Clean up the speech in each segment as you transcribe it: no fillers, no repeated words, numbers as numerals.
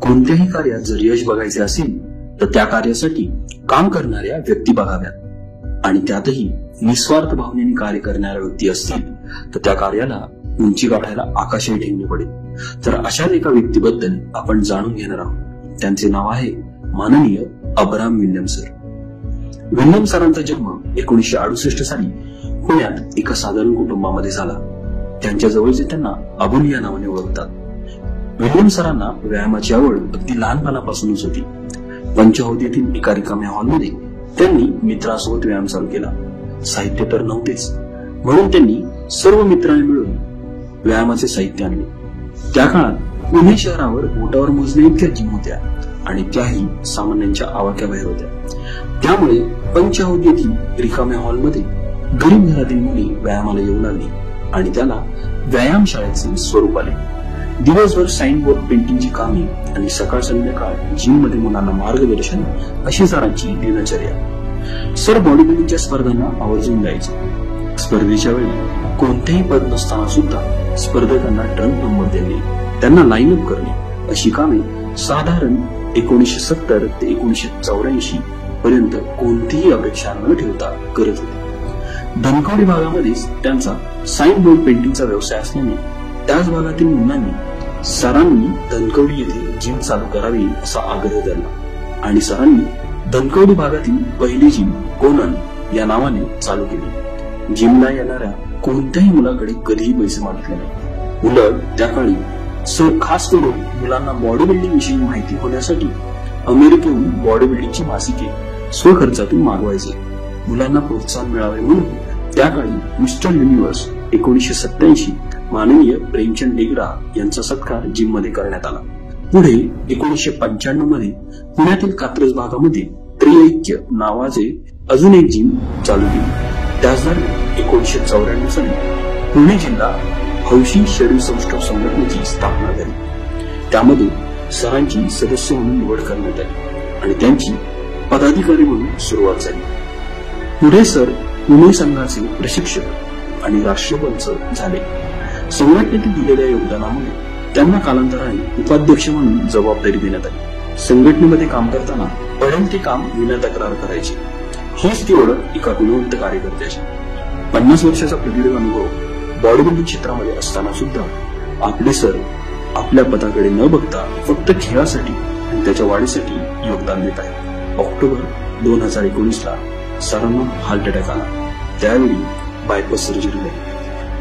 कोणत्याही कार्यात जर यश बघायचे असेल तर त्या कार्यासाठी काम करणाऱ्या व्यक्ती बघाव्यात आणि त्यातही निस्वार्थ भावनेने कार्य करणाऱ्या व्यक्ती असतील तर त्या कार्याला उंची गाठायला आकाशही ठेवणे पडेल. तर अशाच एका व्यक्तीबद्दल आपण जाणून घेणार आहोत. त्यांचे नाव आहे माननीय अब्राहम विल्यम सर. विल्यम सरांचा जन्म 1968 साली पुण्यात एका साधारण कुटुंबामध्ये झाला. त्यांच्या जवळचे त्यांना अबुल या नावाने ओळखतात. विल्यम सरांना व्यायामाची आवड अगदी लहानपणापासूनच होती. पंचहौद येथील एका रिकाम्या हॉलमध्ये त्यांनी मित्रांसोबत व्यायाम चालू केला. साहित्य तर नव्हतेच, म्हणून त्यांनी सर्व मित्रांनी मिळून व्यायामाचे साहित्य आणले. त्या काळात पुणे शहरावर बोटावर मोजण्या इतक्या जिम होत्या आणि त्याही सामान्यांच्या आवाक्याबाहेर होत्या. त्यामुळे पंचहौद येथील रिकाम्या हॉलमध्ये गरीब घरातील मुली व्यायामाला येऊ लागली आणि त्याला व्यायामशाळेचे स्वरूप आले. दिवसभर साइन बोर्ड पेंटिंगची कामे आणि सकाळ संध्याकाळ जिम मध्ये मुलांना मार्गदर्शन अशी सरांची दिनचर्या. सर बॉडी बिल्डिंगच्या स्पर्धांना आवर्जून जायचे. स्पर्धेच्या वेळी कोणतेही पद नसताना सुद्धा स्पर्धकांना ट्रंक नंबर देणे, त्यांना लाईन अप करणे अशी कामे साधारण 1970 ते 1984 पर्यंत कोणतीही अपेक्षा न ठेवता करत होते. धनकवडी भागामध्येच त्यांचा साइन बोर्ड पेंटिंगचा व्यवसाय असल्याने त्याच भागातील मुलांनी सरांनी धनकवडी येथे जिम चालू करावी असा आग्रह धरला आणि सरांनी धनकवडी भागातील पहिली जिम कोनन या नावाने चालू केली. जिमला येणाऱ्या कोणत्याही मुलाकडे कधीही पैसे मागितले नाही. उलट त्या काळी सर खास करून मुलांना बॉडी बिल्डिंग विषयी माहिती होण्यासाठी अमेरिकेहून बॉडी बिल्डिंगची मासिके स्वखर्चातून मागवायचे. मुलांना प्रोत्साहन मिळावे म्हणून त्या काळी मिस्टर युनिव्हर्स 1987 माननीय प्रेमचंद डेगरा यांचा सत्कार जिम मध्ये करण्यात आला. पुढे 1995 मध्ये पुण्यातील कात्रज भागामध्ये त्रिऐक्य नावाचे अजून एक जिम चालू केली. त्याच दरम्यान 1994 साली पुणे जिल्हा हौशी शरीर सौष्ठव संघटनेची स्थापना झाली. त्यामध्ये सरांची सदस्य म्हणून निवड करण्यात आली आणि त्यांची पदाधिकारी म्हणून सुरुवात झाली. पुढे सर पुणे संघाचे प्रशिक्षक आणि राष्ट्रपंच झाले. संघटनेतील दिलेल्या योगदानामुळे त्यांना कालांतराने उपाध्यक्ष म्हणून जबाबदारी देण्यात आली. संघटनेमध्ये काम करताना पडेल ते काम विना तक्रार करायचे. हीच ती ओळख एका गुणवंत कार्यकर्त्याची. 50 वर्षाचा प्रदीर्घ अनुभव बॉडी बिल्डिंग क्षेत्रामध्ये असताना सुद्धा आपले सर आपल्या पदाकडे न बघता फक्त खेळासाठी आणि त्याच्या वाढीसाठी योगदान देत आहेत. ऑक्टोबर 2019 ला सरांना हार्ट अटॅक आला. त्यावेळी बायपास सर्जरी झाली.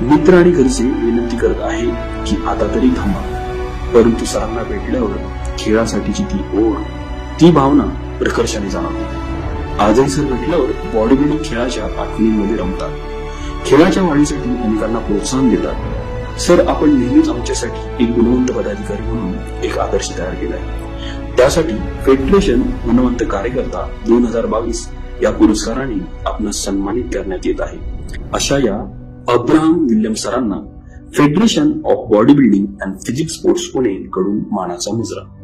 मित्र आणि घरचे विनंती करत आहे की आता तरी थांबा, परंतु सरांना भेटल्यावर खेळासाठीची ती ओढ, ती भावना प्रकर्षाने जाणवते. आजही सर भेटल्यावर बॉडी बिल्डिंग खेळाच्या आठवणींमध्ये रमतात. खेळाच्या वाढीसाठी अनेकांना प्रोत्साहन देतात. सर आपण नेहमीच आमच्यासाठी एक गुणवंत पदाधिकारी म्हणून एक आदर्श तयार केला आहे. त्यासाठी फेडरेशन गुणवंत कार्यकर्ता 2022 या पुरस्काराने आपणास सन्मानित करण्यात येत आहे. अशा या अब्राहम विल्यम सरांना federation of body building and physics sports Pune कडून मानाचा मुजरा.